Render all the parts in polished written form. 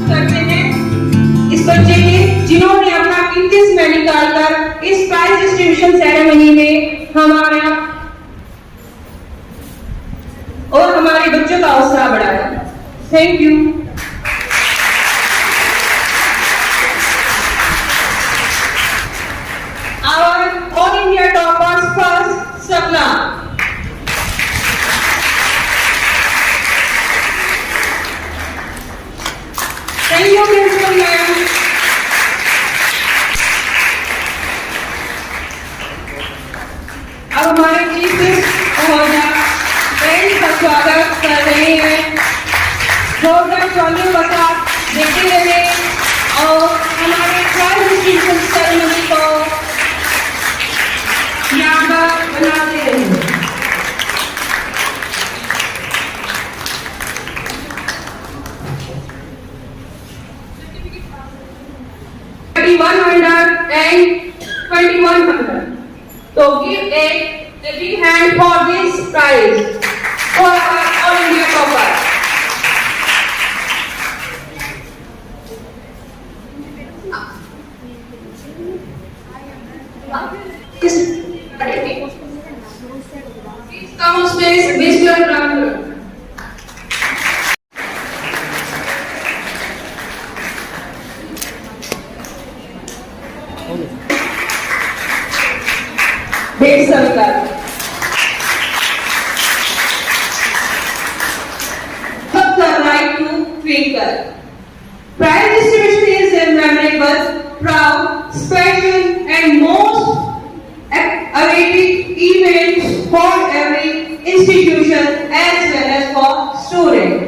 करते हैं इस बच्चे के जिन्होंने अपना कीमती समय निकालकर इस प्राइज डिस्ट्रीब्यूशन सेरेमनी में हमारे बच्चों का उत्साह बढ़ाया। Thank you. Our All India toppers first, Sapna. Thank you, Principal Ma'am. अब हमारे चीफ गेस्ट महोदया फ्रेंड्स का स्वागत कर रहे हैं। प्रोग्राम चालू बता देते रहे और हमारे प्राइज डिस्ट्रीब्यूशन सेरेमनी को यादगार बनाते रहे। So give a big hand for this prize for our All India topper. Please come on stage, Mr. Ramdhanu. भेंट स्वीकार। Have the right to twinkle. Prize distribution is a memorable, proud, special, and most awaited event for every institution as well as for students.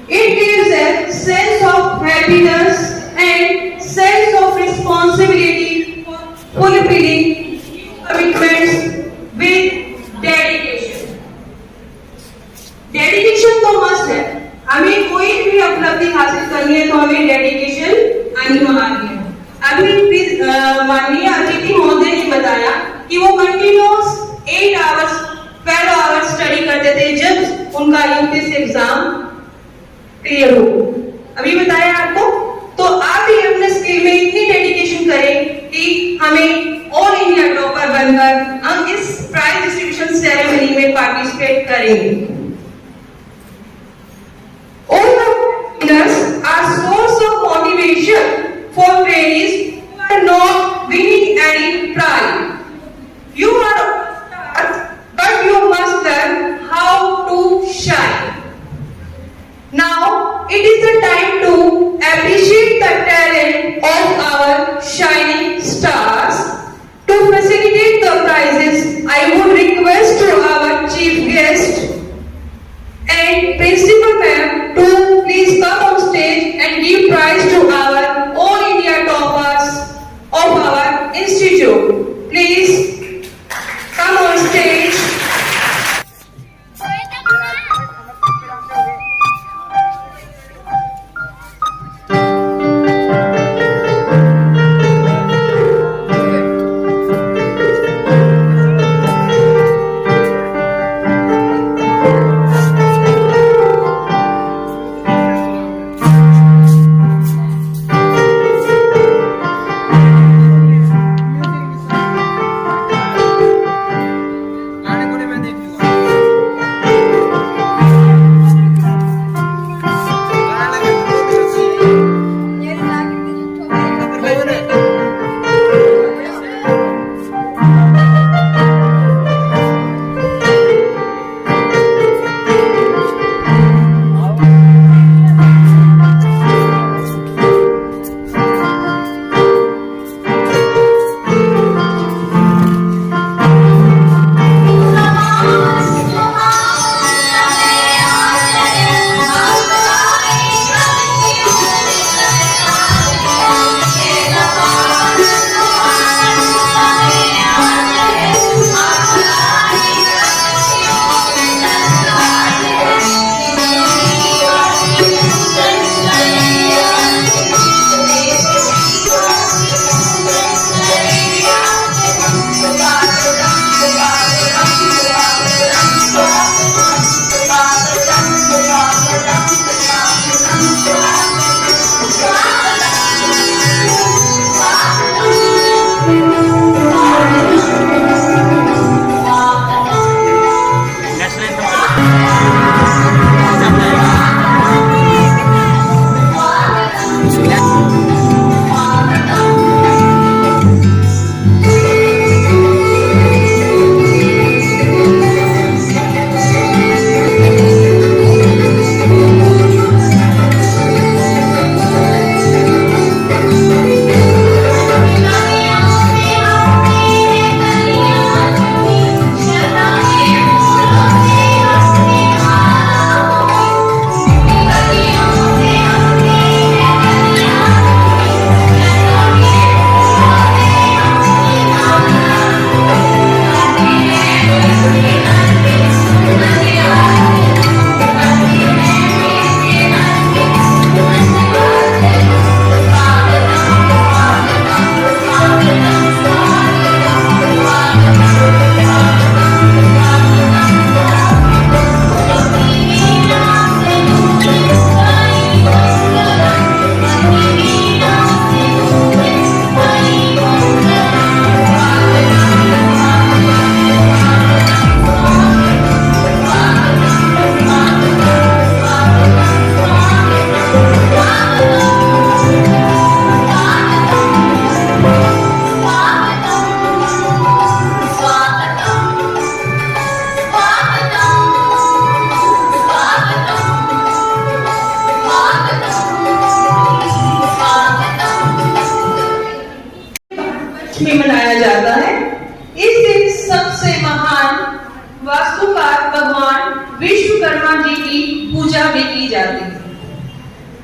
It gives a sense of happiness and sense of responsibility for fulfilling commitments with dedication. Dedication तो must है। हमें कोई भी उपलब्धि हासिल करनी है तो हमें डेडिकेशन अनिवार्य है। अभी माननीय अतिथि महोदय ने बताया कि वो कंटिन्यूअस 8 आवर्स 12 आवर्स स्टडी करते थे जब उनका यूपीएससी एग्जाम क्लियर हो। अभी बताया आपको, तो आप भी अपने स्किल में इतनी डेडिकेशन करें कि हमें ऑल इंडिया टॉपर बनकर हम इस प्राइज डिस्ट्रीब्यूशन सेरेमनी में पार्टिसिपेट करेंगे। All the winners are source of motivation for trainees who are not winning any prize. You are stars, but you must learn how to shine. Now it is the time to appreciate the talent of our shining stars. To facilitate the prizes, I would request to our chief guest and principal ma'am to please come on stage and give prize to our All India toppers of our institute. Please come on stage.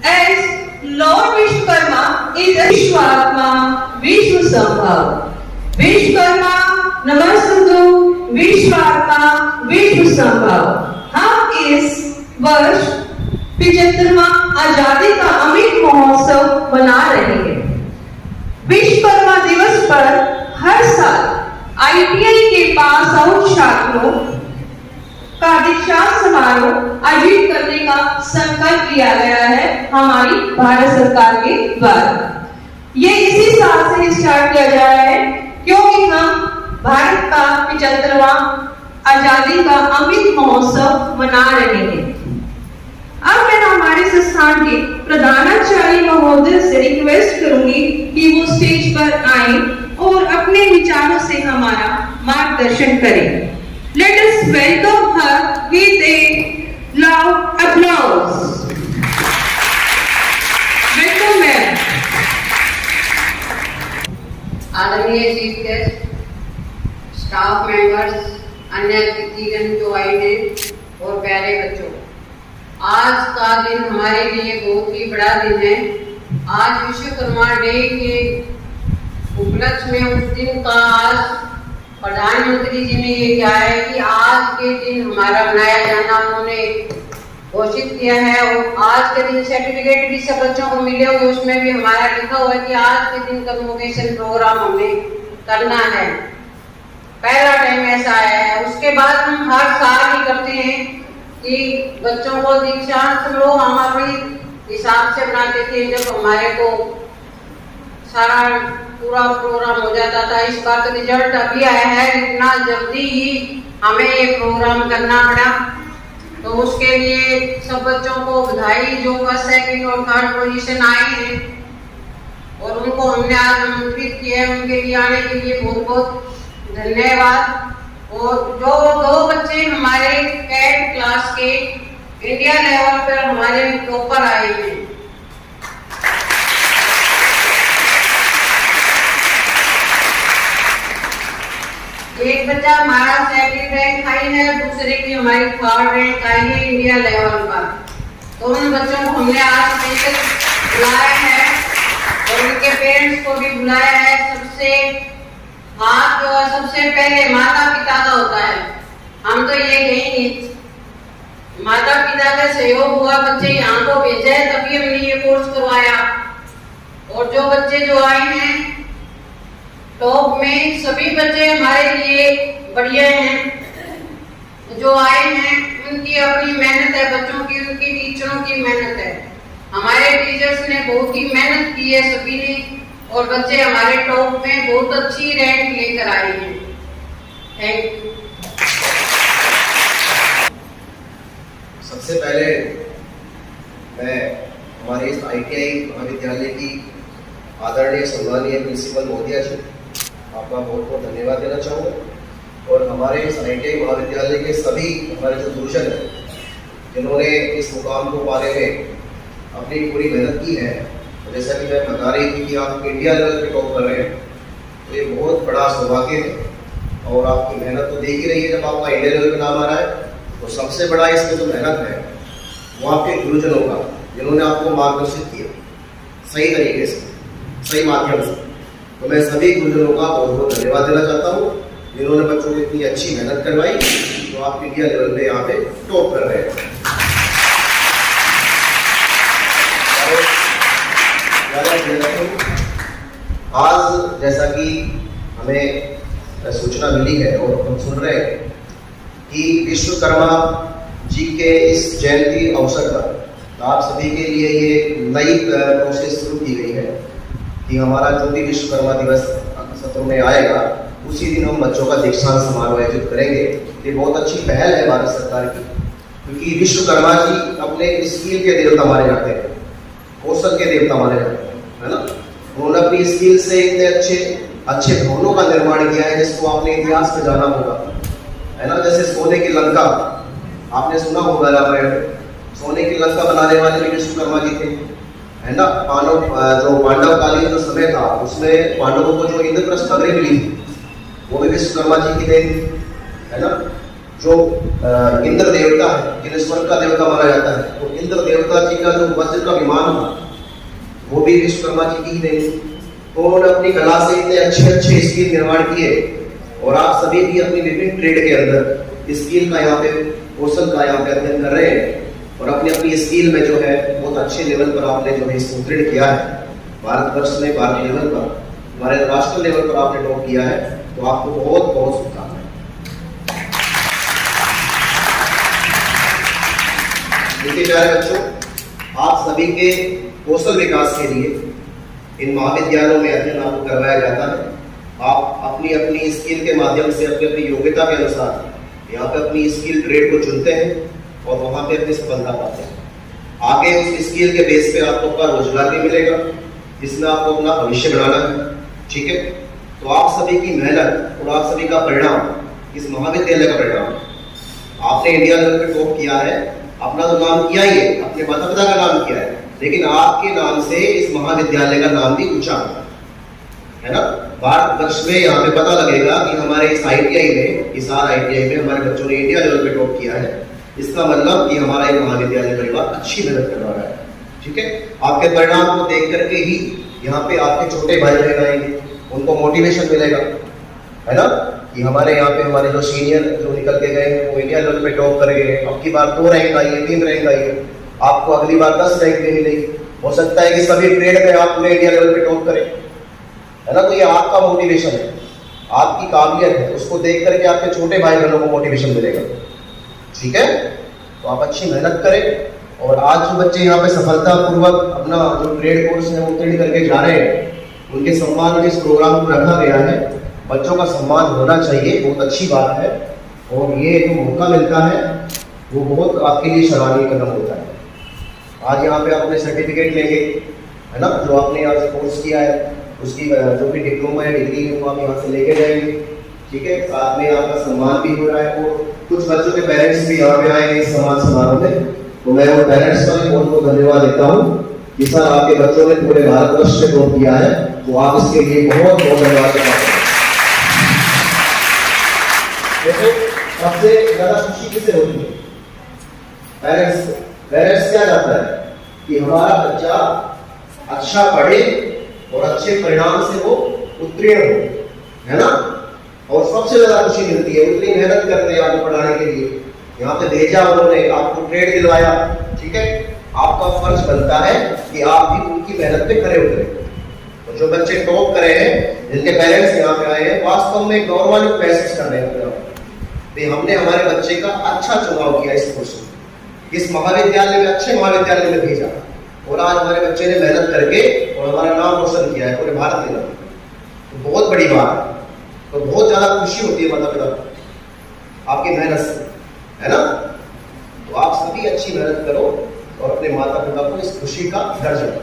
as Lord Vishwakarma is a Vishwatma, Vishwasambhav. Vishwakarma Namastutu, Vishwatma, Vishwasambhav. हम इस वर्ष 75वां आजादी का अमृत महोत्सव मना रहे हैं। विश्वकर्मा दिवस पर हर साल आईटीआई के पास आउट छात्रों का दीक्षांत समारोह आयोजित करने का संकल्प लिया गया है हमारी भारत सरकार के द्वारा। ये इसी साल से स्टार्ट किया जा रहा है क्योंकि हम भारत का 75वां आजादी का अमृत महोत्सव मना रहे हैं। अब मैं हमारे संस्थान के प्रधानाचार्य महोदय से रिक्वेस्ट करूंगी कि वो स्टेज पर आए और अपने विचारों से हमारा मार्गदर्शन करें। Let us welcome her with a loud applause. Welcome, ma'am. आदरणीय चीफ गेस्ट, स्टाफ मेंबर्स, अन्य अतिथिगण जो आए हैं और प्यारे बच्चों, आज का दिन हमारे लिए बहुत ही बड़ा दिन है। आज विश्वकर्मा डे के उपलक्ष्य में उस दिन का आज प्रधानमंत्री जी ने ये कहा है कि आज के दिन हमारा मनाया जाना उन्होंने घोषित किया है। और आज के दिन सर्टिफिकेट भी सब बच्चों को मिले हुए, उसमें भी हमारा लिखा हुआ है कि आज के दिन कन्वोकेशन प्रोग्राम हमें करना है। पहला टाइम ऐसा आया है। उसके बाद हम हर साल ही करते हैं कि बच्चों को दीक्षांत समारोह हम अपने हिसाब से बनाते थे। जब हमारे को सारा पूरा प्रोग्राम हो जाता था। इस बार तो रिजल्ट अभी आया है, इतना जल्दी ही हमें ये प्रोग्राम करना पड़ा, तो उसके लिए सब बच्चों को बधाई जो फर्स्ट सेकंड और थर्ड पोजीशन आए हैं और उनको हमने आज आमंत्रित किया है, उनके लिए आने के लिए बहुत बहुत धन्यवाद। और जो दो बच्चे हमारे कैट क्लास के इंडिया लेवल पर हमारे टॉपर आए हैं, एक बच्चा हमारा सेकंड रैंक आई है, दूसरे की हमारी थर्ड रैंक आई है इंडिया लेवल पर। तो उन बच्चों को हमने आज स्पेशल बुलाया है और उनके पेरेंट्स को भी बुलाया है। सबसे हाथ जो है सबसे पहले माता पिता का होता है। हम तो ये कहेंगे माता पिता का सहयोग हुआ, बच्चे यहाँ को भेजा है तभी हमने ये कोर्स करवाया। और जो बच्चे जो आए हैं टॉप में, सभी बच्चे हमारे लिए बढ़िया हैं। जो आए हैं उनकी अपनी मेहनत है, बच्चों की, उनकी टीचरों की मेहनत है। हमारे टीचर्स ने बहुत ही मेहनत की है सभी ने, और बच्चे हमारे टॉप में बहुत अच्छी रैंक लेकर आए हैं। Thank you. सबसे पहले मैं हमारे इस ITI महाविद्यालय की आदरणीय सम्मानीय प्रिंसिपल महोदया जी आपका बहुत बहुत धन्यवाद देना चाहूँगा। और हमारे इस ITI महाविद्यालय के सभी हमारे जो गुरुजन हैं जिन्होंने इस मुकाम को पाने में अपनी पूरी मेहनत की है। जैसा कि मैं बता रही थी कि आप इंडिया लेवल पे टॉप कर रहे हैं, तो ये बहुत बड़ा सौभाग्य है। और आपकी मेहनत तो देख ही रही है, जब आपका इंडिया लेवल पे नाम आ रहा है तो सबसे बड़ा इसमें जो मेहनत है वो आपके गुरुजनों का, जिन्होंने आपको मार्गदर्शित किया सही तरीके से, सही माध्यम से। तो मैं सभी गुरुजनों का बहुत बहुत धन्यवाद देना चाहता हूँ जिन्होंने बच्चों को इतनी अच्छी मेहनत करवाई, जो आप इंडिया लेवल पे यहाँ पे टॉप कर रहे हैं। आज जैसा कि हमें सूचना मिली है और हम सुन रहे हैं कि विश्वकर्मा जी के इस जयंती अवसर पर आप सभी के लिए ये नई प्रोसेस शुरू की गई है कि हमारा जो भी विश्वकर्मा दिवस सत्र में आएगा उसी दिन हम बच्चों का दीक्षांत समारोह आयोजित करेंगे। ये बहुत अच्छी पहल है भारत सरकार की, क्योंकि विश्वकर्मा जी अपने स्किल के देवता माने जाते हैं, कौशल के देवता माने जाते हैं, है ना। उन्होंने अपनी स्किल से इतने अच्छे भवनों का निर्माण किया है जिसको आपने इतिहास में जाना होगा, है ना। जैसे सोने की लंका आपने सुना होगा, रामायण सोने की लंका बनाने वाले भी विश्वकर्मा जी थे, है ना। जो पांडवकालीन जो समय था उसमें पांडवों को जो इंद्रप्रस्थ नगरी मिली थी वो भी विश्वकर्मा जी की देन, है ना। जो इंद्र देवता है, जिन्हें स्वर्ग का देवता माना जाता है, तो इंद्र देवता जी का जो वज्र का विमान था वो भी विश्वकर्मा जी की ही देन थी। तो उन्होंने अपनी कला से इतने अच्छे स्किल निर्माण किए और आप सभी भी अपनी विभिन्न ट्रेड के अंदर स्किल का यहाँ पे कौशल का यहाँ पे अध्ययन कर रहे हैं और अपनी अपनी स्किल में जो है बहुत अच्छे लेवल पर आपने जो है इसको उत्तीर्ण किया है। भारतवर्ष में भारत लेवल पर, हमारे राष्ट्रीय लेवल पर आपने टॉप किया है, तो आपको बहुत बहुत शुभकामनाएं। देखिए प्यारे बच्चों, आप सभी के कौशल विकास के लिए इन महाविद्यालयों में अध्ययन आपको करवाया जाता है। आप अपनी अपनी स्किल के माध्यम से अपनी अपनी योग्यता के अनुसार यहाँ पे अपनी स्किल ट्रेड को चुनते हैं और वहाँ पे अपनी सफलता पाते हैं। आगे उस स्किल के बेस पे आपको अपना रोजगार भी मिलेगा, जिसमें आपको अपना भविष्य बनाना है। ठीक है, तो आप सभी की मेहनत और आप सभी का परिणाम, इस महाविद्यालय का परिणाम, आपने इंडिया लेवल पे टॉप किया है, अपना तो नाम किया ही है, अपने माता पिता का नाम किया है, लेकिन आपके नाम से इस महाविद्यालय का नाम भी ऊंचा है ना। भारतवर्ष में यहाँ पे पता लगेगा कि हमारे इस ITI में, इस ITI में हमारे बच्चों ने इंडिया लेवल पे टॉप किया है। इसका मतलब कि हमारा ये महाविद्यालय परिवार अच्छी मेहनत करवा रहा है। ठीक है, आपके परिणाम को देख करके ही यहाँ पे आपके छोटे भाई बहन आएंगे, उनको मोटिवेशन मिलेगा, है ना, कि हमारे यहाँ पे हमारे जो सीनियर जो निकल के गए हैं वो इंडिया लेवल पे टॉप कर गए, अब की बार 2 रैंक आई है, 3 रैंक आई है, आपको अगली बार 10 रैंक भी मिलेगी। हो सकता है कि सभी ट्रेड में आप पूरे इंडिया लेवल पे टॉप करें, है ना। तो ये आपका मोटिवेशन है, आपकी काबिलियत है, उसको देख करके आपके छोटे भाई बहनों को मोटिवेशन मिलेगा। ठीक है, तो आप अच्छी मेहनत करें। और आज जो बच्चे यहाँ पे सफलतापूर्वक अपना जो ट्रेड कोर्स है वो उत्तीर्ण करके जा रहे हैं, उनके सम्मान में इस प्रोग्राम को रखा गया है। बच्चों का सम्मान होना चाहिए, बहुत अच्छी बात है, और ये जो मौका मिलता है वो बहुत आपके लिए सराहनीय कदम होता है। आज यहाँ पे आप अपने सर्टिफिकेट लेंगे, है ना, जो आपने यहाँ से कोर्स किया है उसकी जो भी डिप्लोमा या डिग्री है वो आप यहाँ से लेके जाएंगे। ठीक है, साथ में आपका सम्मान भी हो रहा है, और कुछ बच्चों के पेरेंट्स भी यहाँ पे आएंगे इस सम्मान समारोह में, तो मैं वो पेरेंट्स का भी बहुत बहुत धन्यवाद देता हूँ कि सर आपके बच्चों ने पूरे भारतवर्ष से टॉप किया है, तो आप इसके लिए बहुत बहुत धन्यवाद देते हैं। देखो, सबसे ज्यादा खुशी किसे होती है? पेरेंट्स। पेरेंट्स क्या चाहता है कि हमारा बच्चा अच्छा पढ़े और अच्छे परिणाम से वो उत्तीर्ण हो, है ना। और सबसे ज्यादा खुशी मिलती है, उतनी मेहनत करते हैं आपको पढ़ाने के लिए, यहाँ पे भेजा उन्होंने, आपको ट्रेड दिलवाया। ठीक है, आपका फर्ज बनता है कि आप भी उनकी मेहनत पे खरे उतरे। तो जो बच्चे टॉप करे हैं, जिनके पेरेंट्स यहाँ पे आए हैं, वास्तव में गौरवान्वित महसूस कर रहे हैं कि हमने हमारे बच्चे का अच्छा चुनाव किया, इस कोर्स में, इस महाविद्यालय में, अच्छे महाविद्यालय में भेजा, और आज हमारे बच्चे ने मेहनत करके और हमारा नाम रोशन किया है पूरे भारत में। तो बहुत बड़ी बात है, तो बहुत ज्यादा खुशी होती है माता पिता आपकी मेहनत से, है ना। तो आप सभी अच्छी मेहनत करो और अपने माता पिता को इस खुशी का दर्ज करो,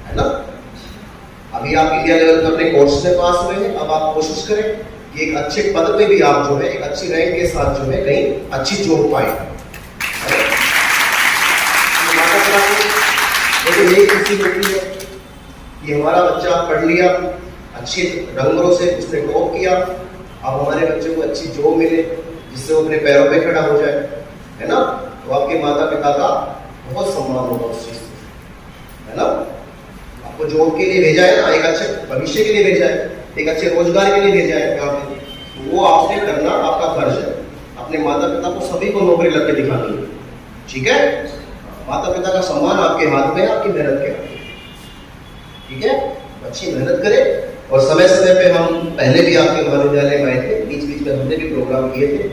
है ना। अभी आप इंडिया लेवल पर अपने कोर्स में पास हुए हैं, अब आप कोशिश करें कि एक अच्छे पद पे भी आप जो है, एक अच्छी रैंक के साथ जो है कहीं अच्छी जॉब पाए। माता पिता को तो यही खुशी होती है कि हमारा बच्चा पढ़ लिया, अच्छे रंगों से उसने टॉप किया, अब हमारे बच्चे को अच्छी जॉब मिले जिससे वो अपने पैरों पे खड़ा हो जाए, है ना। तो आपके माता पिता का बहुत सम्मान होगा उस चीज से, है ना। आपको जॉब के लिए भेजा है ना, एक अच्छे भविष्य के लिए भेजा है, एक अच्छे रोजगार के लिए भेजा है यहाँ पे, तो वो आपने करना आपका फर्ज है। अपने माता पिता को सभी को नौकरी लग के दिखानी है। ठीक है, माता पिता का सम्मान आपके हाथ में है, आपकी मेहनत के हाथ में। ठीक है, अच्छी मेहनत करें। और समय समय पे हम पहले भी आपके महाविद्यालय में आए थे, बीच बीच में हमने भी प्रोग्राम किए थे,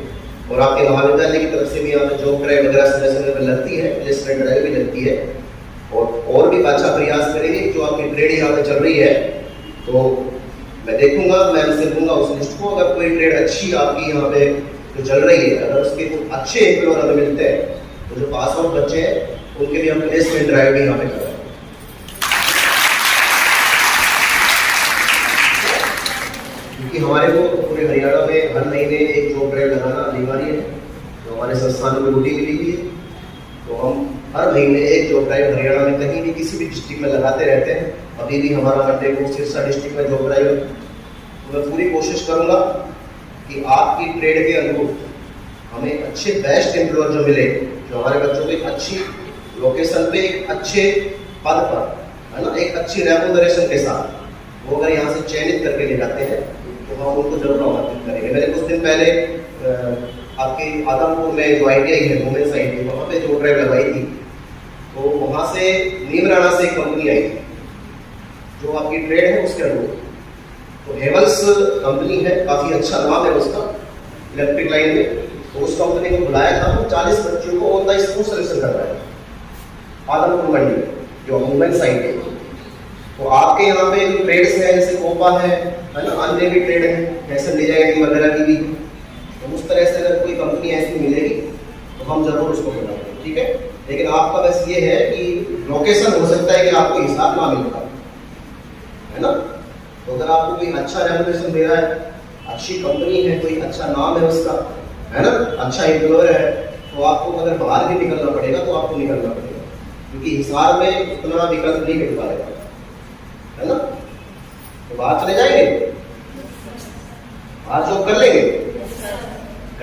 और आपके महाविद्यालय की तरफ से भी यहाँ पे जॉब ड्राइव वगैरह समय समय पर लगती है, प्लेसमेंट ड्राइव भी लगती है, और भी अच्छा प्रयास करेंगे। जो आपकी ट्रेड यहाँ पे चल रही है, तो मैं देखूंगा, मैं उनसे दूंगा उस लिस्ट को, अगर कोई ट्रेड अच्छी आपकी यहाँ पे जो चल रही है, अगर उसके कुछ अच्छे एम्प्लॉयर हमें मिलते हैं, तो जो पास आउट बच्चे हैं उनके भी हम प्लेसमेंट ड्राइव भी यहाँ पे कर रहे हैं। क्योंकि हमारे को पूरे हरियाणा में हर महीने एक जॉब ड्राइव लगाना अनिवार्य है, तो हमारे संस्थान में ड्यूटी मिली हुई है, तो हम हर महीने एक जॉब ड्राइव हरियाणा में कहीं भी किसी भी डिस्ट्रिक्ट में लगाते रहते हैं। अभी भी हमारा मंडे को सिरसा डिस्ट्रिक्ट में जॉब ड्राइव, तो मैं पूरी कोशिश करूंगा कि आपकी ट्रेड के अनुरूप हमें अच्छे बेस्ट एम्प्लॉयर जो मिले, जो हमारे बच्चों को एक अच्छी लोकेशन पे, एक अच्छे पद पर, है ना, एक अच्छी रेम्यूनरेशन के साथ वो अगर यहाँ से चयनित करके ले जाते हैं तो हम उनको जरूर आमंत्रित करेंगे। मैंने कुछ दिन पहले आपके आदमपुर में जो ITI है, वुमेन्स ITI, वहाँ पे जो ड्राइव लगाई थी, तो वहाँ से नीम राणा से एक कंपनी आई थी जो आपकी ट्रेड है उसके अनुरूप। तो हेवल्स कंपनी है, काफ़ी अच्छा नाम है उसका इलेक्ट्रिक लाइन में। तो उस कंपनी को बुलाया था, वो 40 बच्चों को ऑन द स्पॉट सिलेक्शन कर रहा है आदमपुर मंडी में, जो वुमेन्स ITI। तो आपके यहाँ पे जो ट्रेड्स है, जैसे कोपा है ना, अन्य भी ट्रेड है, फैशन डिजाइनिंग वगैरह की भी, तो उस तरह से अगर कोई कंपनी ऐसी मिलेगी तो हम जरूर उसको बुलाएंगे, ठीक है। लेकिन आपका बस ये है कि लोकेशन हो सकता है कि आपको हिसाब ना मिल पाए, है ना। तो अगर आपको कोई अच्छा रेम्यूनरेशन दे रहा है, अच्छी कंपनी है, कोई अच्छा नाम है उसका, है ना, अच्छा एम्प्लॉयर है, तो आपको अगर बाहर भी निकलना पड़ेगा तो आपको निकलना पड़ेगा, क्योंकि हिसार में उतना विकल्प नहीं मिल पाएगा, है ना। तो बाहर चले जाएंगे, बाहर जॉब कर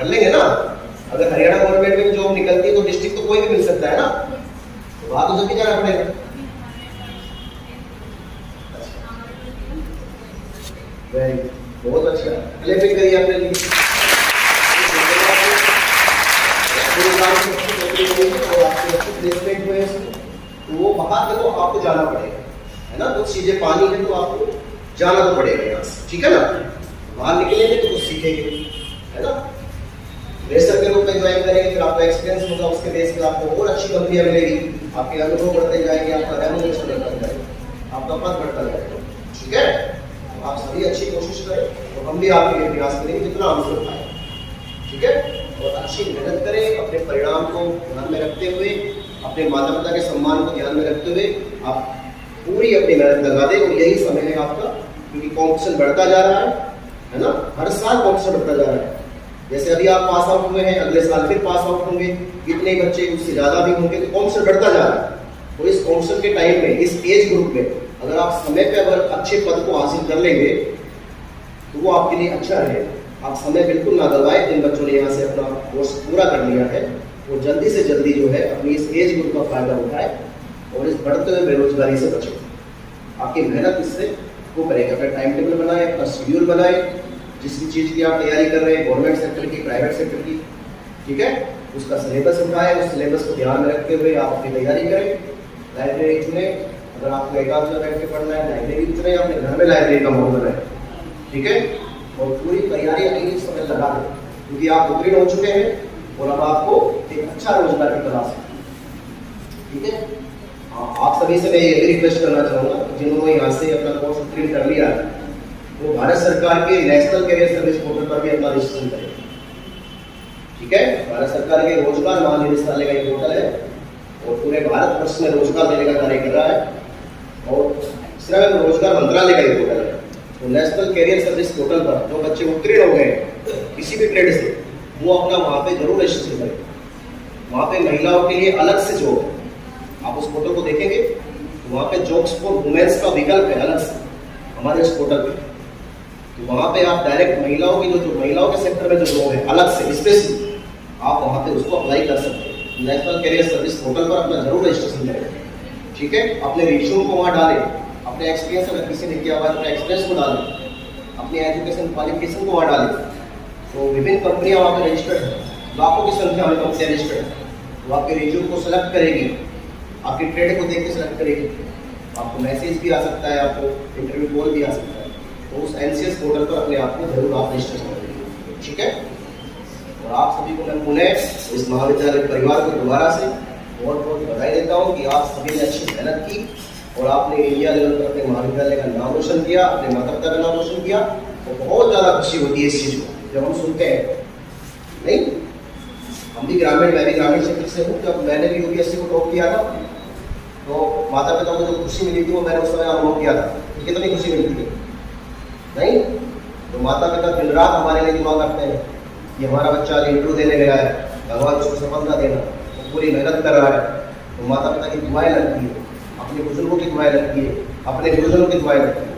लेंगे ना। अगर हरियाणा गवर्नमेंट में जॉब निकलती है तो डिस्ट्रिक्ट तो कोई भी मिल सकता है ना, तो वहां तो जब भी जाना पड़ेगा। बहुत अच्छा, क्लैपिंग करिए अपने लिए। प्लेसमेंट हुए तो वो बाहर देखो आपको जाना पड़ेगा, है ना। कुछ चीजें पानी है तो आपको जाना तो पड़ेगा यहाँ से, ठीक है ना। बाहर निकलेंगे तो कुछ सीखेंगे, है ना। रेसर के रूप में ज्वाइन करेंगे, फिर आपका एक्सपीरियंस होगा, उसके बेस पे आपको और अच्छी कंपनियां मिलेगी, आपके अनुभव बढ़ते जाएंगे, आपका रेम्यूनरेशन बढ़ता जाएगा, आपका पद बढ़ता जाएगा, ठीक है। तो आप सभी अच्छी कोशिश करें, तो हम भी आपके लिए प्रयास करेंगे जितना हमसे हो पाए, ठीक है। और अच्छी मेहनत करें, अपने परिणाम को ध्यान में रखते हुए, अपने माता पिता के सम्मान को ध्यान में रखते हुए आप पूरी अपनी मेहनत लगा दें। और यही समय है आपका, क्योंकि कॉम्पिटिशन बढ़ता जा रहा है ना, हर साल कॉम्पिटिशन बढ़ता जा रहा है। जैसे अभी आप पास आउट हुए हैं, अगले साल फिर पास आउट होंगे, इतने बच्चे उससे ज्यादा भी होंगे, तो कॉम्पिटिशन बढ़ता जा रहा है। तो इस कॉम्पिटिशन के टाइम में, इस एज ग्रुप में अगर आप समय पे अगर अच्छे पद को हासिल कर लेंगे तो वो आपके लिए अच्छा रहेगा। आप समय बिल्कुल ना गवाएं। जिन बच्चों ने यहाँ से अपना कोर्स पूरा कर लिया है वो जल्दी से जल्दी जो है अपनी इस एज ग्रुप का फायदा उठाए और इस बढ़ते हुए बेरोजगारी से बचे। आपकी मेहनत इससे वो करेगा। अपना टाइम टेबल बनाए, अपना शेड्यूल बनाए, जिस भी चीज़ की आप तैयारी कर रहे हैं, गवर्नमेंट सेक्टर की, प्राइवेट सेक्टर की, ठीक है, उसका सिलेबस उठाए, उस सिलेबस को ध्यान में रखते हुए आप अपनी तैयारी करें। लाइब्रेरी चुने, अगर आपको एकांत में बैठ के पढ़ना है लाइब्रेरी चुने, अपने घर में लाइब्रेरी का माहौल बनाए, ठीक है। और पूरी तैयारी अगली समय लगा दें, क्योंकि आप उत्तीर्ण हो चुके हैं और अब आपको एक अच्छा रोजगार की तलाश है, ठीक है। आप सभी से मैं ये भी रिक्वेस्ट करना चाहूँगा, जिन्होंने यहाँ से अपना कोर्स उत्तीर्ण कर लिया है वो भारत सरकार के नेशनल कैरियर सर्विस पोर्टल पर भी अपना रजिस्ट्रेशन करें, ठीक है। भारत सरकार के रोजगार महानिदेशालय का ये पोर्टल है और पूरे भारत वर्ष में रोजगार देने का कार्य कर रहा है और सिर्फ रोजगार मंत्रालय का ये पोर्टल है। तो नेशनल कैरियर सर्विस पोर्टल पर जो बच्चे उत्तीर्ण हो गए किसी भी ट्रेड से, वो अपना वहाँ पे जरूर रजिस्ट्रेशन करें। वहाँ पे महिलाओं के लिए अलग से जॉब है, आप उस पोर्टल को देखेंगे तो वहाँ पे जॉब्स फॉर वुमेन्स का विकल्प है अलग से हमारे इस पोर्टल पे। तो वहाँ पे आप डायरेक्ट महिलाओं की जो महिलाओं के सेक्टर में जो जॉब है अलग से स्पेशल, आप वहाँ पे उसको अप्लाई कर सकते हैं। नेशनल कैरियर सर्विस पोर्टल पर अपना जरूर रजिस्ट्रेशन करें, ठीक है। अपने रिज्यूम को वहाँ डालें, अपने एक्सपीरियंस अगर किसी ने किया हुआ है अपने एक्सपीरियंस को डालें, अपनी एजुकेशन क्वालिफिकेशन को वहाँ डालें। तो विभिन्न कंपनियाँ वहाँ पे रजिस्टर्ड है, लाखों की संख्या में कंपनियाँ रजिस्टर्ड है। तो आपके रिज्यूम को सेलेक्ट करेगी, आपकी ट्रेड को देख के सेलेक्ट करेगी, आपको मैसेज भी आ सकता है, आपको इंटरव्यू कॉल भी आ सकता है। तो उस NCS पोर्टल पर अपने आप को जरूर आप रजिस्ट्रेशन करेंगे, ठीक है। और आप सभी को मैं पुनः इस महाविद्यालय परिवार को दोबारा से बहुत बहुत बधाई देता हूँ कि आप सभी ने अच्छी मेहनत की और आपने इंडिया लेवल पर अपने महाविद्यालय का नाम रोशन किया, अपने माता पिता का नाम रोशन किया। तो बहुत ज़्यादा खुशी होती है इस चीज़ को जब हम सुनते हैं। नहीं, हम भी ग्रामीण, मैं भी ग्रामीण क्षेत्र से हूँ। जब मैंने भी UPSC को टॉप किया था तो माता पिता को जो खुशी मिली थी वो मैंने उस समय अनुभव किया था। कितनी खुशी मिलती थी, नहीं। तो माता पिता दिन रात हमारे लिए दुआ करते हैं कि हमारा बच्चा इंटरव्यू देने गया है, भगवान उसको सफलता देना, वो पूरी मेहनत कर रहा है। तो माता पिता की दुआएं लगती है, अपने बुजुर्गों की दुआएं लगती है, अपने गुरुजनों की दुआएं लगती है।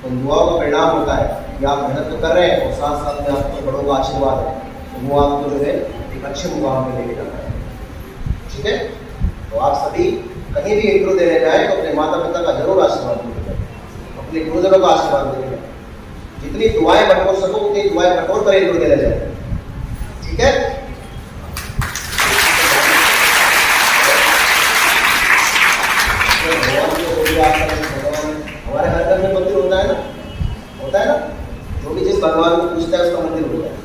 तो दुआओं का परिणाम होता है कि आप मेहनत तो कर रहे हैं और साथ साथ में आपको बड़ों का आशीर्वाद है। तो वो आपको जो है एक अच्छे मुकाम पे लेके जाता है। ठीक है, तो आप सभी कहीं भी इंटरव्यू देने जाए तो अपने माता पिता का जरूर आशीर्वाद लेकर, अपने गुरुजनों का आशीर्वाद लेकर, जितनी दुआएं बटोर सको उतनी दुआएं बटोर कर इंटरव्यू देने जाए। ठीक है, हमारे हर घर में मंदिर होता है ना, होता है ना, जो भी जिस भगवान को पूछता है उसका मंदिर होता है।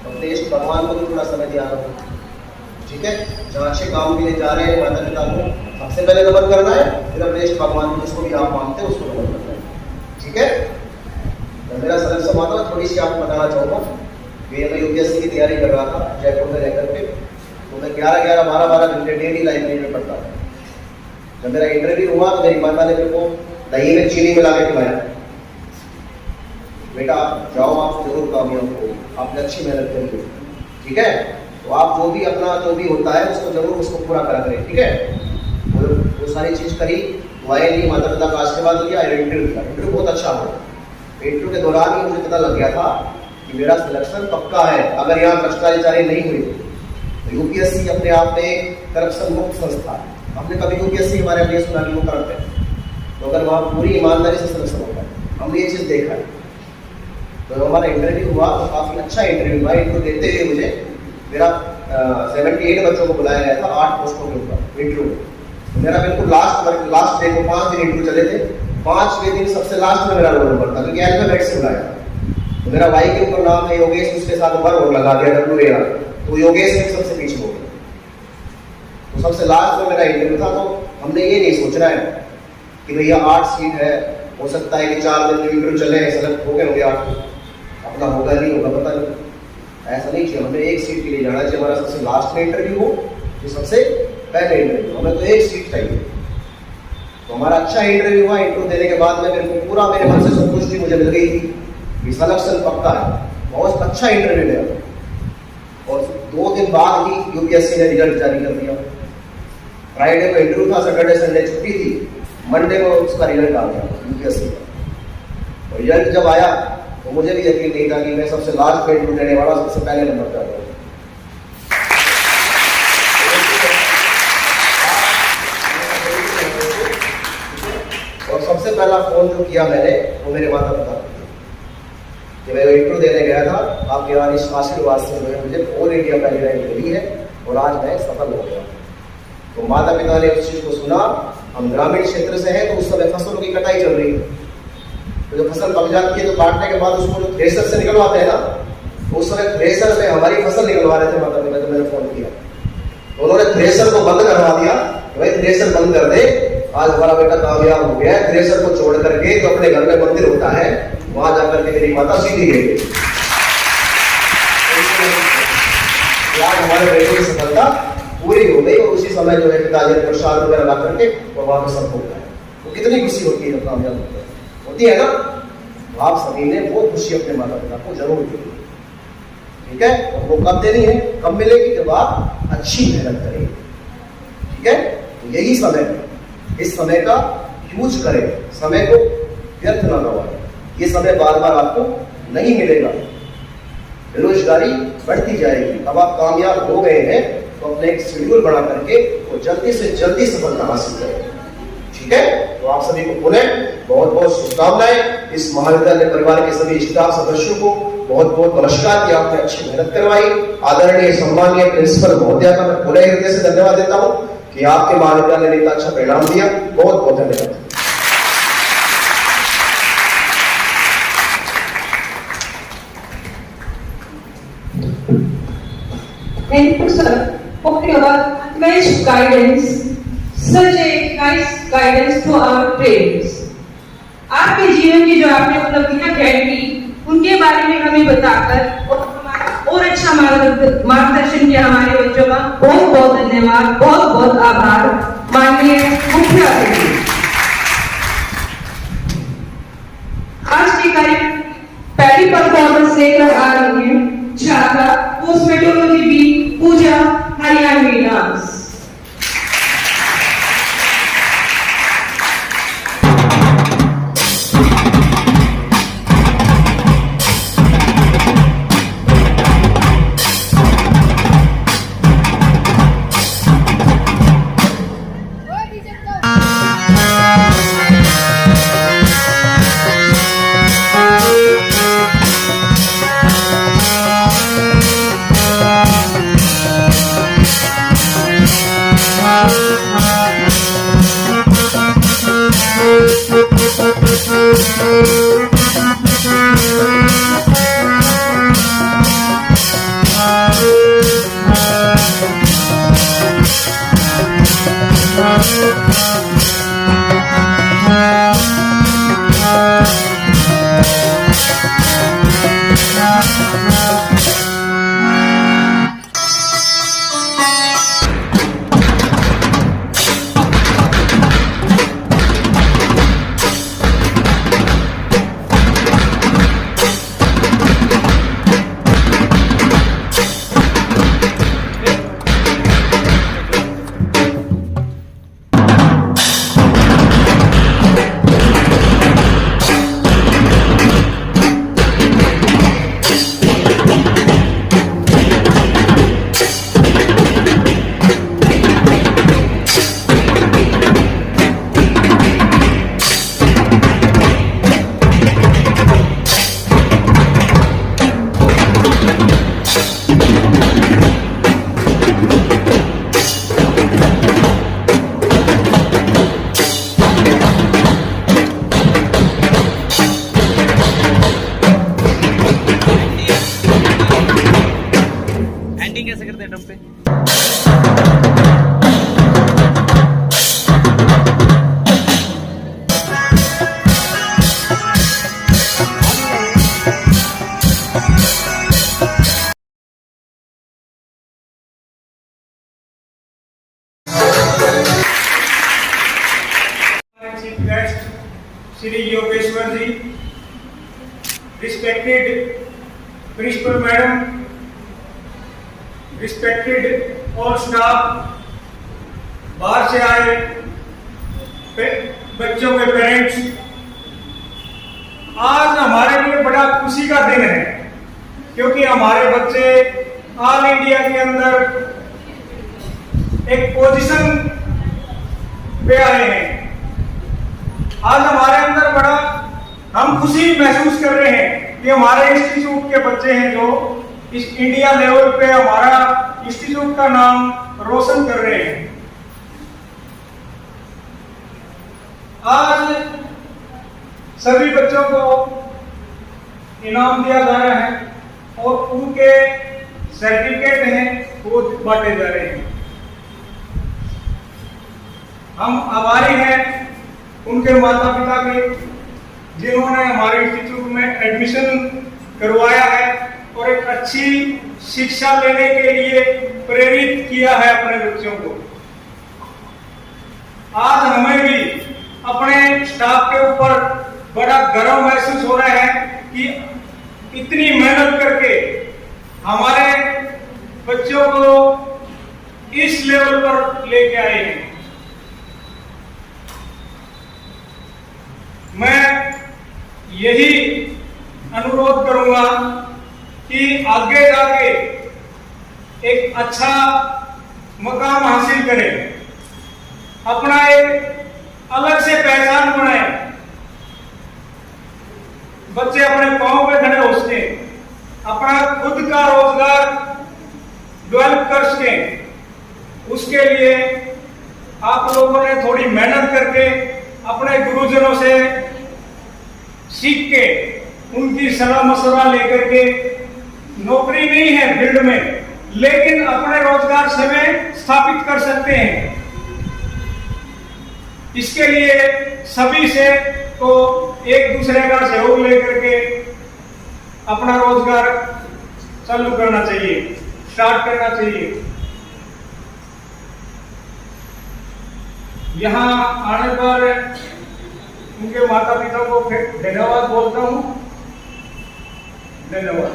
अपने इष्ट भगवान को भी थोड़ा समय दिया करो। ठीक है, जहाँ अच्छे काम के लिए जा रहे हैं माता पिता को सबसे पहले नमन करना है, फिर अपने इष्ट भगवान को जिसको भी आप मानते हैं उसको नमन करना है। ठीक है, तो मेरा सदस्य माता थोड़ी सी आपको बताना चाहूँगा कि मैं यूपीएससी की तैयारी कर रहा था जयपुर में रहकर के, तो मैं 11-11, 12-12 घंटे डेली लाइब्रेरी में पढ़ता था। जब मेरा इंटरव्यू हुआ तो मेरी माता ने मेरे को दही में चीनी मिला के खिलाया, बेटा जाओ आप जरूर कामयाब हो, आपने अच्छी मेहनत करी। ठीक है, तो आप जो भी अपना जो भी होता है उसको जरूर उसको पूरा करा करें। ठीक है, वो सारी चीज करी, दुआएं ली, माता पिता का आशीर्वाद लिया, इंटरव्यू बहुत अच्छा हुआ। इंटरव्यू के दौरान ही मुझे पता लग गया था कि मेरा सिलेक्शन पक्का है। अगर यहाँ भ्रष्टाचारी नहीं हुई तो यूपीएससी अपने आप में करप्शन मुक्त संस्था है। हमने कभी यूपीएससी हमारे लिए सुना कि वो करप्ट है, तो अगर वहाँ पूरी ईमानदारी से सिलेक्शन होता है, हमने ये चीज़ देखा है। तो हमारा इंटरव्यू हुआ तो काफ़ी अच्छा इंटरव्यू हुआ। इंटरव्यू देते हुए मुझे मेरा 78 बच्चों को बुलाया गया था 8 पोस्टों के ऊपर इंटरव्यू। तो मेरा बिल्कुल लास्ट डे को 5 दिन इंटरव्यू चले थे, 5वें दिन सबसे लास्ट में मेरा रोल नंबर था, क्योंकि अल्फाबेट से बुलाया। तो मेरा वाई के ऊपर नाम है योगेश, उसके साथ ऊपर और लगा दिया WAR, तो योगेश में सबसे पीछे हो गया। तो सबसे लास्ट में मेरा इंटरव्यू था, तो हमने ये नहीं सोचना है कि भैया 8 सीट है, हो सकता है कि 4 दिन में इंटरव्यू चले, सेलेक्ट हो गए होंगे 8, अपना होगा नहीं होगा पता नहीं। ऐसा नहीं चाहिए, हमें एक सीट के लिए जाना चाहिए। हमारा सबसे लास्ट में इंटरव्यू हो, जो सबसे पहले इंटरव्यू, हमें तो एक सीट चाहिए। तो हमारा अच्छा इंटरव्यू हुआ। इंटरव्यू देने के बाद में मेरे को पूरा मेरे मन से संतुष्टि मुझे मिल गई थी कि सिलेक्शन पक्का है। बहुत अच्छा इंटरव्यू लिया और 2 दिन बाद ही यूपीएससी ने रिजल्ट जारी कर दिया। फ्राइडे को इंटरव्यू था, सैटरडे संडे छुट्टी थी, मंडे को उसका रिजल्ट आ गया यूपीएससी का। और रिजल्ट जब आया तो मुझे भी यकीन नहीं था कि मैं सबसे लास्ट में इंटरव्यू देने वाला सबसे पहले नंबर पर आ गया। और सबसे पहला फोन जो किया मैंने वो मेरे माता पिता को किया कि मैं इंटरव्यू देने गया था, आपके यहाँ इस आशीर्वाद से मुझे ऑल इंडिया पहली रैंक मिली है और आज मैं सफल हो गया। तो माता पिता ने उस चीज को सुना। हम ग्रामीण क्षेत्र से हैं, तो उस समय फसलों की कटाई चल रही है। तो जब फसल पक जाती है तो काटने के बाद उसको जो थ्रेसर से निकलवाते हैं ना, तो उस समय थ्रेसर में हमारी फसल निकलवा रहे थे माता पिता, तो मैंने फोन किया तो उन्होंने थ्रेसर को बंद करवा दिया। भाई थ्रेसर बंद कर दे, आज हमारा बेटा कामयाब हो गया। थ्रेसर को छोड़ करके तो अपने घर में मंदिर होता है, वहां जाकर के मेरी माता सीधी गई। आज हमारे बेटे की सफलता पूरी हो गई और उसी समय जो है पिताजी ने प्रसाद वगैरह ला करके और वहां पर सब होता है। तो कितनी खुशी होती है जब कामयाब होती है ना। तो आप सभी ने वो खुशी अपने माता पिता को जरूर दी। ठीक है, और वो कब देनी है, कब मिलेगी, जब आप अच्छी मेहनत करेंगे। ठीक है, तो यही समय है, इस समय का यूज करें, समय को व्यर्थ ना गवाएं। ये समय बार बार आपको नहीं मिलेगा, बेरोजगारी बढ़ती जाएगी। अब आप कामयाब हो गए हैं तो अपने एक शेड्यूल बना करके वो जल्दी से जल्दी सफलता हासिल करें। ठीक है, तो आप सभी को पुनः बहुत बहुत शुभकामनाएं। इस महाविद्यालय परिवार के सभी स्टाफ सदस्यों को बहुत बहुत नमस्कार कि आपने अच्छी मेहनत करवाई। आदरणीय सम्मानीय प्रिंसिपल महोदया का मैं पूरे हृदय से धन्यवाद देता हूं कि आपके महाविद्यालय ने इतना अच्छा परिणाम दिया। बहुत बहुत धन्यवाद। Thank you, sir, for your much guidance, such a nice guidance to our parents. आपके जीवन की जो आपने उपलब्धियां ग्रहण की, उनके बारे में हमें बताकर और हमारा और अच्छा मार्गदर्शन किया हमारे बच्चों का बहुत बहुत धन्यवाद, बहुत बहुत आभार माननीय मुख्य अतिथि। आज के कार्यक्रम पहली परफॉर्मेंस लेकर आ रही है छात्रा cosmetology B Pooja Haryanvi dance. Ending कैसे करते हैं ड्रम पे? Chief guest Shri Yogeshwar ji, respected principal madam, respected all staff, बाहर से आए बच्चों के पेरेंट्स, आज हमारे लिए बड़ा खुशी का दिन है क्योंकि हमारे बच्चे ऑल इंडिया के अंदर एक पोजीशन पे आए हैं। आज हमारे अंदर बड़ा हम खुशी महसूस कर रहे हैं कि हमारे इंस्टीट्यूट के बच्चे हैं जो इस इंडिया लेवल पे हमारा इंस्टीट्यूट का नाम रोशन कर रहे हैं। आज सभी बच्चों को इनाम दिया जा रहा है और उनके सर्टिफिकेट हैं वो बांटे जा रहे हैं। हम आभारी हैं उनके माता पिता के जिन्होंने हमारे इंस्टीट्यूट में एडमिशन करवाया है और एक अच्छी शिक्षा लेने के लिए प्रेरित किया है अपने बच्चों को। आज हमें भी अपने स्टाफ के ऊपर बड़ा गर्व महसूस हो रहा है कि इतनी मेहनत करके हमारे बच्चों को इस लेवल पर लेके आए हैं। मैं यही अनुरोध करूंगा कि आगे जाके एक अच्छा मकाम हासिल करें, अपना एक अलग से पहचान बनाए, बच्चे अपने पांव पे खड़े हो सके, अपना खुद का रोजगार डेवलप कर सके। उसके लिए आप लोगों ने थोड़ी मेहनत करके अपने गुरुजनों से सीख के उनकी सलाह मशवरा लेकर के, नौकरी नहीं है फील्ड में लेकिन अपने रोजगार समय स्थापित कर सकते हैं। इसके लिए सभी से तो एक दूसरे का सहयोग लेकर के अपना रोजगार चालू करना चाहिए, स्टार्ट करना चाहिए। यहाँ आने पर उनके माता पिता को फिर धन्यवाद बोलता हूँ। धन्यवाद।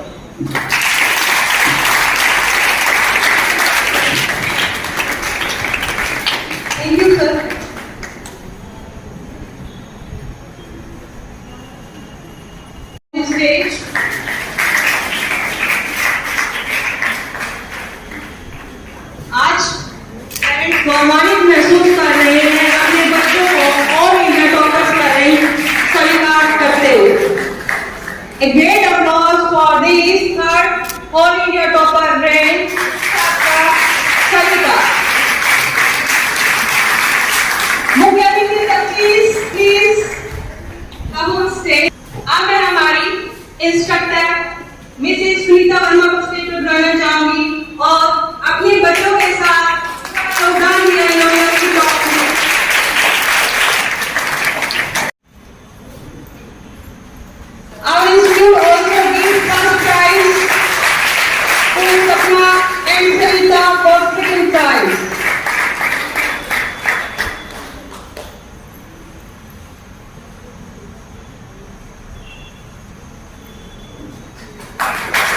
Thank you, sir. Stage. आज पेरेंट्स गौरवान्वित महसूस कर रहे हैं अपने बच्चों को और इंडिया टॉपर्स का रैंक स्वीकार करते हुए। A great applause for these third stage. अब मैं हमारी इंस्ट्रक्टर मिसेस सुनीता वर्मा को स्टेज पर बुलाना चाहूंगी और अपने बच्चों के साथ योगदान दिया इन्होंने अच्छी बात की। Our institute also gives first prize to Sapna and Salita for second prize.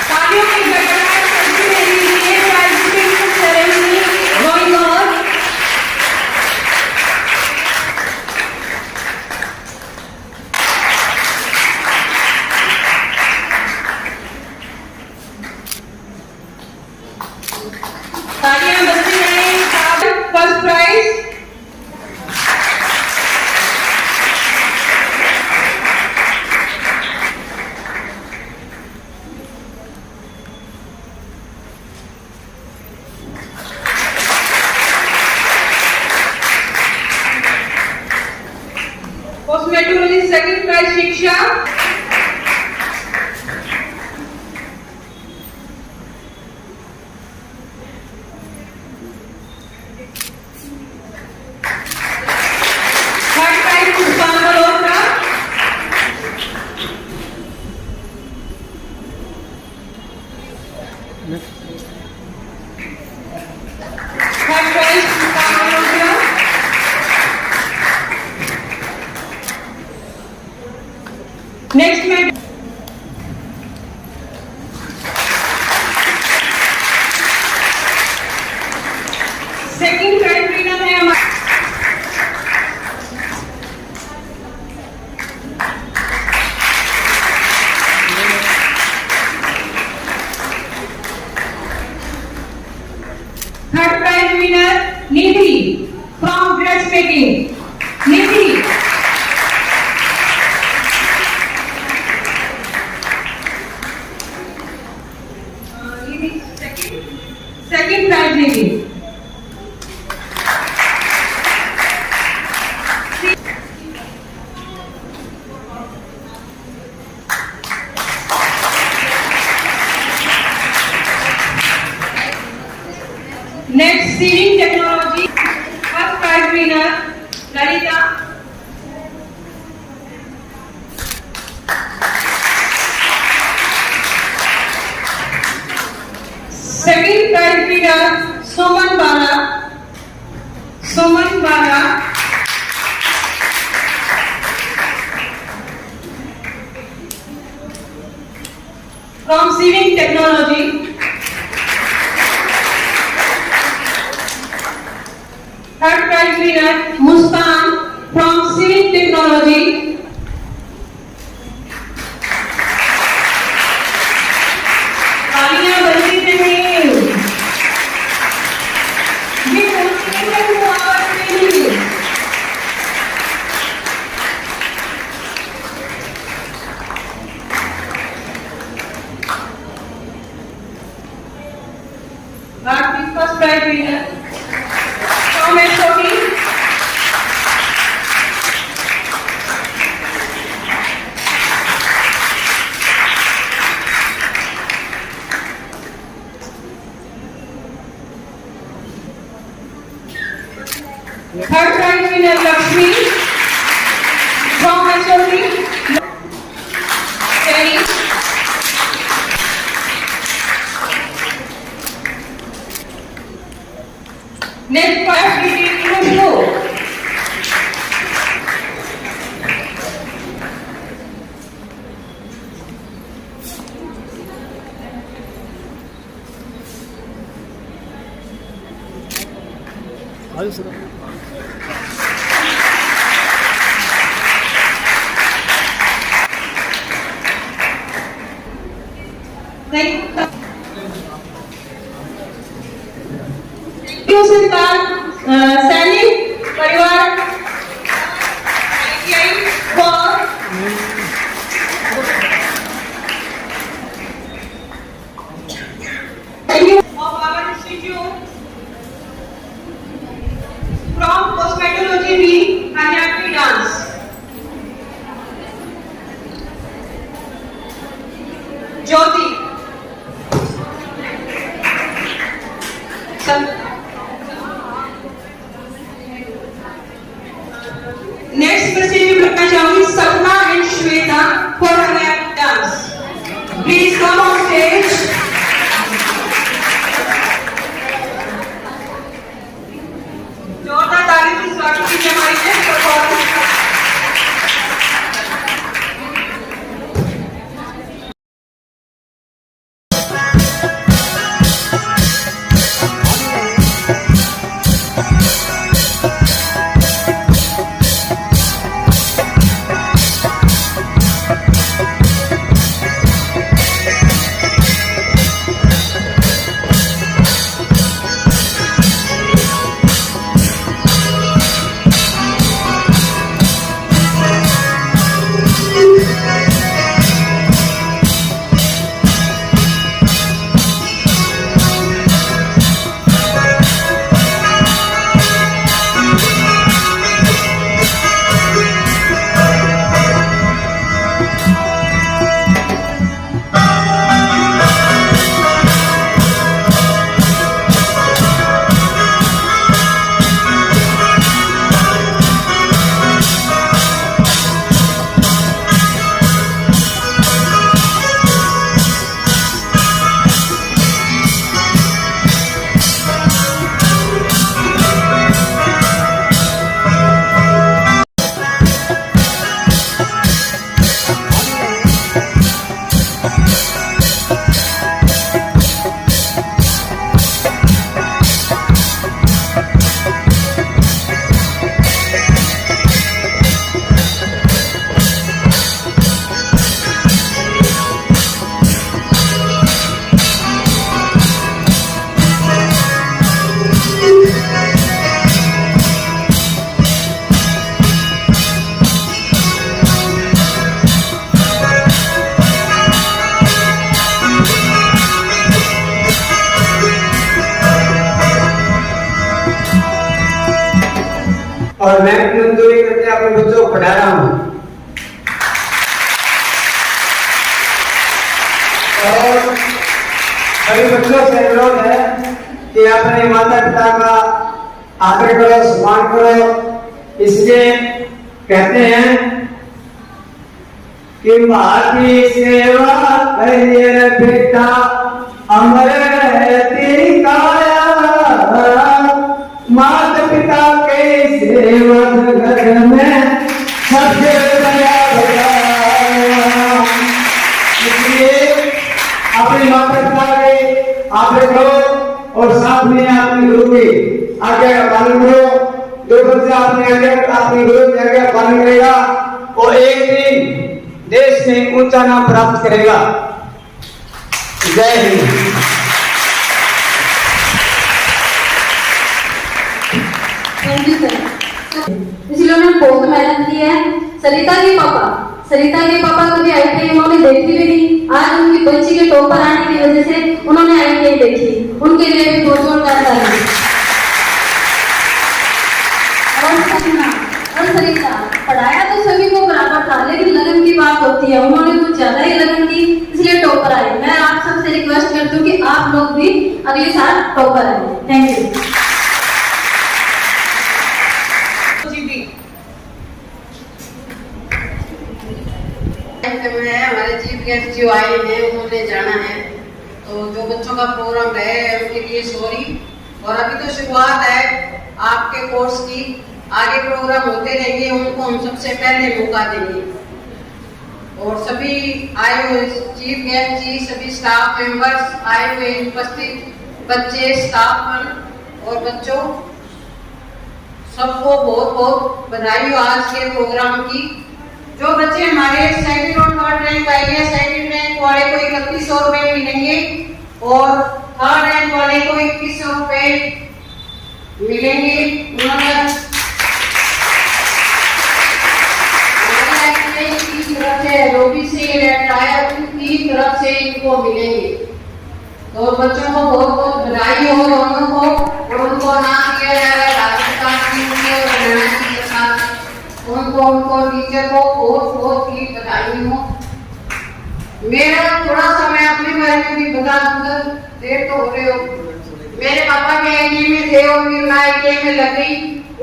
तालियों की गड़गड़ाहट करते रहिए, prize distribution ceremony going on. तालियां बजती रहें। First prize cosmetology, second prize Shiksha. Third prize Muskan Malhotra. Third prize Muskan Malhotra. Next में सेकंड प्राइज विनर है हमारा third prize winner Nidhi from dress making. Nidhi second prize Nidhi. Next seeding technology, first prize winner Lalita. Second prize winner Suman Bala. Suman Bala. From seeding technology. Third prize winner Muskan from seeding technology. तालियां बजती रहें। ये motivation को आवाज देंगे। Bhartiya first prize winner from SOT. Third prize winner Lakshmi from SOT. Next prize Khushboo. Aju sir come on stage. जोरदार ताली से स्वागत कीजिए हमारी नेक्स्ट परफॉर्मेंस का। और मैं मंजूरी करके अपने बच्चों को पढ़ा रहा हूँ। और सभी बच्चों से अनुरोध है कि अपने माता पिता का आदर करो, सम्मान करो। इसलिए कहते हैं कि माँ की सेवा करिए बेटा, अमर रहती काया। माता पिता के सेवा जगत में सबसे बड़ा बताया। इसलिए अपने माता पिता के आदर करो और साथ में अपने गुरु की आज्ञा का पालन करो। जो बच्चा अपनी गुरु की आज्ञा का पालन करेगा वो एक दिन देश में ऊंचा नाम प्राप्त करेगा। जय हिंद। Thank you sir. इसलिए उन्होंने बहुत मेहनत की है। सरिता के पापा कभी ITI उन्होंने देखी भी नहीं। आज उनकी बच्ची के टॉपर आने की वजह से उन्होंने ITI देखी। उनके लिए भी बहुत जोरदार ताली। और सरिता पढ़ाया तो सभी को बराबर था, लेकिन लगन की बात होती है, उन्होंने कुछ ज्यादा ही लगन की, इसलिए टॉपर आए। मैं आप सबसे रिक्वेस्ट करती हूँ कि आप लोग भी अगले साल टॉपर आए। Thank you. हमारे चीफ गेस्ट जो आए हैं उन्होंने जाना है, तो जो बच्चों का प्रोग्राम रहे उनके लिए सॉरी। और अभी तो शुरुआत है आपके कोर्स की, आगे प्रोग्राम होते रहेंगे, उनको हम सबसे पहले मौका देंगे। और सभी आए हुए चीफ गेस्ट जी, सभी स्टाफ मेंबर्स, आए हुए उपस्थित बच्चे, स्टाफ और बच्चों, सबको बहुत बहुत बधाई हो आज के प्रोग्राम की। जो बच्चे हमारे सेकंड और थर्ड रैंक आए हैं, सेकंड रैंक वाले को 3100 रुपए मिलेंगे और थर्ड रैंक वाले को 2100 रुपए मिलेंगे। उन्होंने की तरफ से रोटी से टायर की तरफ से इनको मिलेंगे। तो बच्चों को बहुत बहुत बधाई हो दोनों को, और उनको नाम दिया जाएगा राजस्थान की और हरियाणा की सरकार। उनको टीचर को बहुत बहुत ही बधाई हो। मेरा थोड़ा सा मैं अपने बारे में भी बता दूंगा, देर तो हो रहे हो। मेरे पापा के ITI में थे और फिर मैं ITI में लग गई।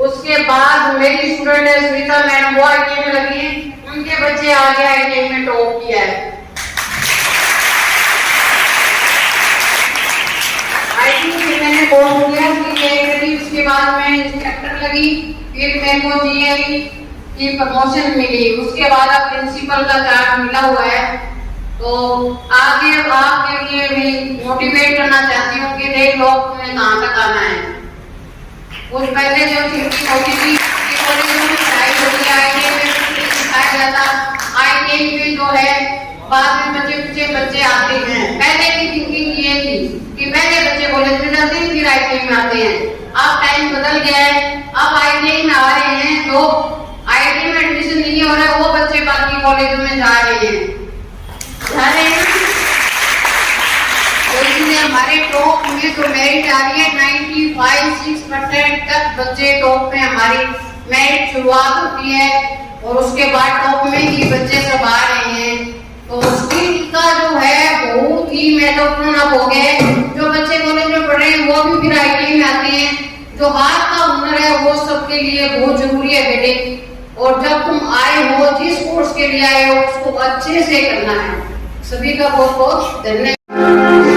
उसके बाद मेरी स्टूडेंट है स्मिता मैडम, वो ITI में लगी है, उनके बच्चे आगे ITI में टॉप किया है। कोर्स किया सीए, उसके बाद मैं इंस्ट्रक्टर लगी, फिर मेरे को जीआई की प्रमोशन मिली, उसके बाद अब प्रिंसिपल का चार्ज मिला हुआ है। तो आगे आपके लिए भी मोटिवेट करना चाहती हूँ कि देख लो तुम्हें कहाँ तक आना है। कुछ पहले जो थिंकिंग होती थी कि कॉलेज में पढ़ाई होती है, ITI में सिखाया जाता, ITI में जो है बाद में बच्चे आते हैं। पहले की थिंकिंग ये थी कि पहले बच्चे कॉलेज में जाते हैं फिर ITI में आते हैं। अब टाइम बदल गया है, अब ITI में आ रहे हैं, जो ITI में एडमिशन नहीं हो रहा है वो बच्चे बाकी कॉलेज में जा रहे हैं। तो इसलिए हमारे टॉप में तो मेरिट आ रही है 95-6% तक बच्चे टॉप में हमारी मेरिट शुरुआत होती है और उसके बाद टॉप में ही बच्चे सब आ रहे हैं। तो स्किल का जो है बहुत ही महत्वपूर्ण अब हो गया। जो बच्चे कॉलेज में पढ़ रहे हैं वो भी फिर ITI में आते हैं। जो हाथ का हुनर है वो सबके लिए बहुत जरूरी है बेटे, और जब तुम आए हो जिस कोर्स के लिए आए हो उसको अच्छे से करना है। सभी का बहुत बहुत धन्यवाद।